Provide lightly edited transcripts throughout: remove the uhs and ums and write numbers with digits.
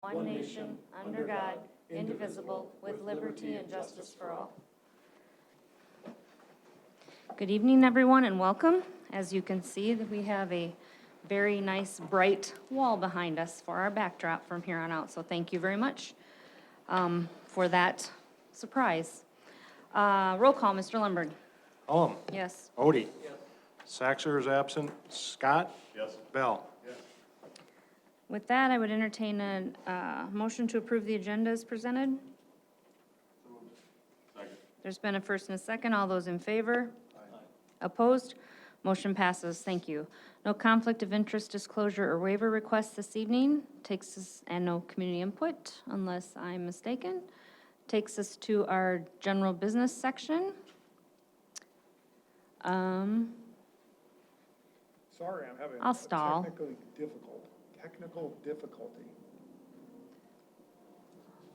one nation, under God, indivisible, with liberty and justice for all. Good evening, everyone, and welcome. As you can see, we have a very nice, bright wall behind us for our backdrop from here on out, so thank you very much for that surprise. Roll call, Mr. Lundberg. Cullum. Yes. Odie. Saxer is absent. Scott. Yes. Bell. With that, I would entertain a motion to approve the agenda as presented. Second. There's been a first and a second. All those in favor? Opposed? Motion passes. Thank you. No conflict of interest disclosure or waiver requests this evening. Takes us, and no community input, unless I'm mistaken. Takes us to our general business section. Sorry, I'm having I'll a stall. technical difficulty.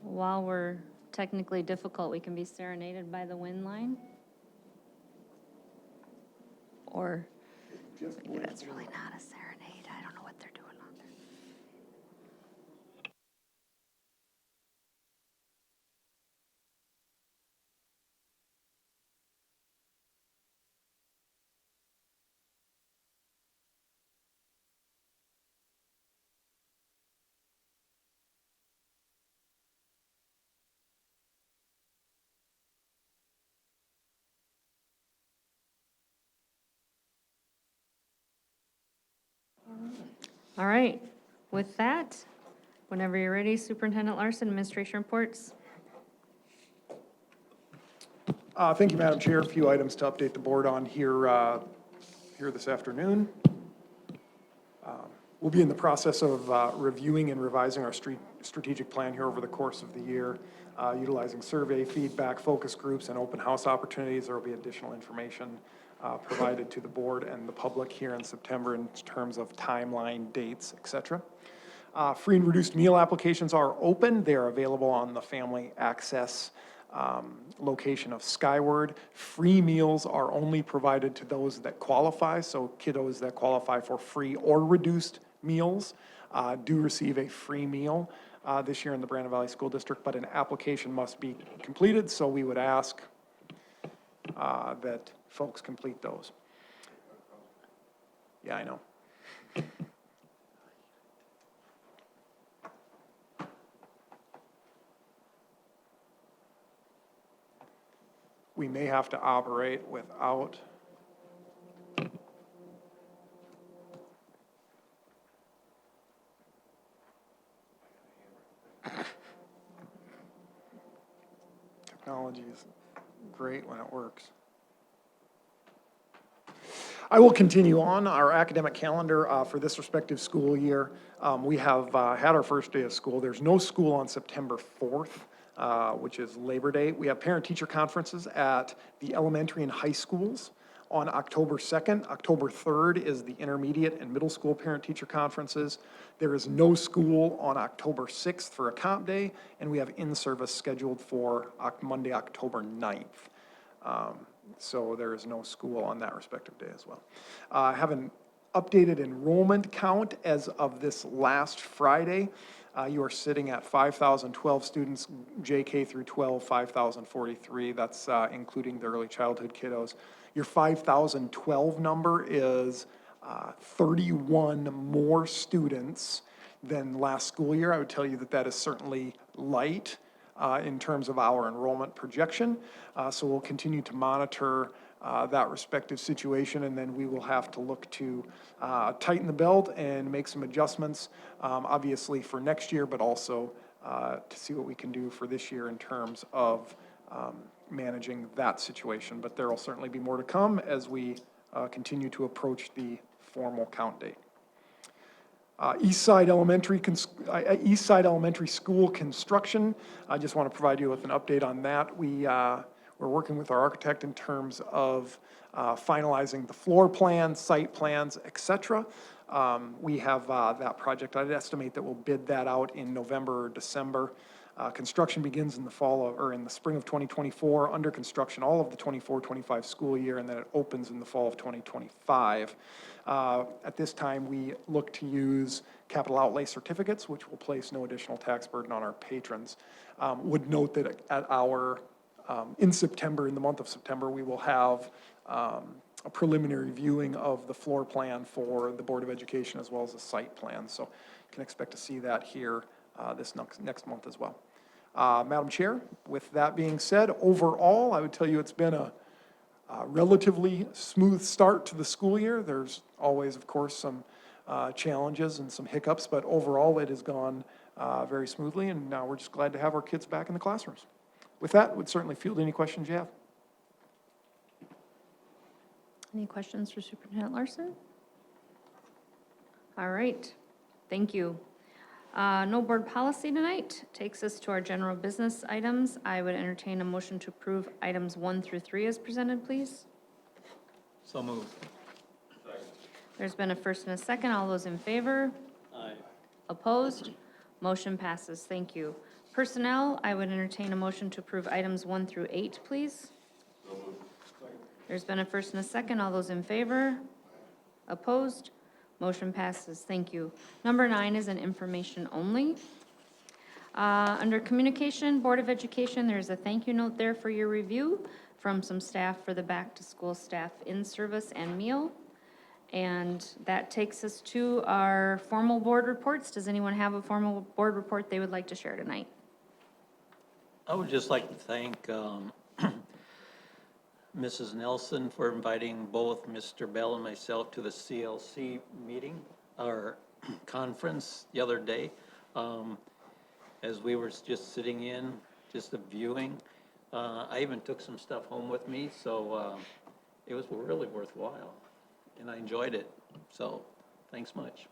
While we're technically difficult, we can be serenaded by the wind line. Or, maybe that's really not a serenade. I don't know what they're doing out there. All right, with that, whenever you're ready, Superintendent Larson, administration reports. Thank you, Madam Chair. A few items to update the board on here this afternoon. We'll be in the process of reviewing and revising our strategic plan here over the course of the year, utilizing survey, feedback, focus groups, and open house opportunities. There will be additional information provided to the board and the public here in September in terms of timeline, dates, et cetera. Free and reduced meal applications are open. They are available on the Family Access location of Skyward. Free meals are only provided to those that qualify, so kiddos that qualify for free or reduced meals do receive a free meal this year in the Brandon Valley School District, but an application must be completed, so we would ask that folks complete those. Yeah, I know. We may have to operate without technology is great when it works. I will continue on our academic calendar for this respective school year. We have had our first day of school. There's no school on September 4th, which is Labor Day. We have parent-teacher conferences at the elementary and high schools on October 2nd. October 3rd is the intermediate and middle school parent-teacher conferences. There is no school on October 6th for a comp day, and we have in-service scheduled for Monday, October 9th. So there is no school on that respective day as well. I have an updated enrollment count as of this last Friday. You are sitting at 5,012 students, JK through 12, 5,043. That's including the early childhood kiddos. Your 5,012 number is 31 more students than last school year. I would tell you that that is certainly light in terms of our enrollment projection. So we'll continue to monitor that respective situation, and then we will have to look to tighten the belt and make some adjustments, obviously for next year, but also to see what we can do for this year in terms of managing that situation. But there will certainly be more to come as we continue to approach the formal count date. Eastside Elementary School construction. I just want to provide you with an update on that. We're working with our architect in terms of finalizing the floor plans, site plans, et cetera. We have that project. I'd estimate that we'll bid that out in November or December. Construction begins in the in the spring of 2024, under construction all of the 24-25 school year, and then it opens in the fall of 2025. At this time, we look to use capital outlay certificates, which will place no additional tax burden on our patrons. Would note that at our, in September, in the month of September, we will have a preliminary viewing of the floor plan for the Board of Education as well as the site plan. So you can expect to see that here this next month as well. Madam Chair, with that being said, overall, I would tell you it's been a relatively smooth start to the school year. There's always, of course, some challenges and some hiccups, but overall it has gone very smoothly, and now we're just glad to have our kids back in the classrooms. With that, would certainly field any questions you have. Any questions for Superintendent Larson? All right, thank you. No board policy tonight. Takes us to our general business items. I would entertain a motion to approve items 1 through 3 as presented, please. So moved. There's been a first and a second. All those in favor? Aye. Opposed? Motion passes. Thank you. Personnel, I would entertain a motion to approve items 1 through 8, please. There's been a first and a second. All those in favor? Opposed? Motion passes. Thank you. Number 9 is an information only. Under Communication, Board of Education, there's a thank you note there for your review from some staff for the back-to-school staff in-service and meal. And that takes us to our formal board reports. Does anyone have a formal board report they would like to share tonight? I would just like to thank Mrs. Nelson for inviting both Mr. Bell and myself to the CLC meeting, our conference the other day. As we were just sitting in, just a viewing, I even took some stuff home with me, so it was really worthwhile, and I enjoyed it. So, thanks much.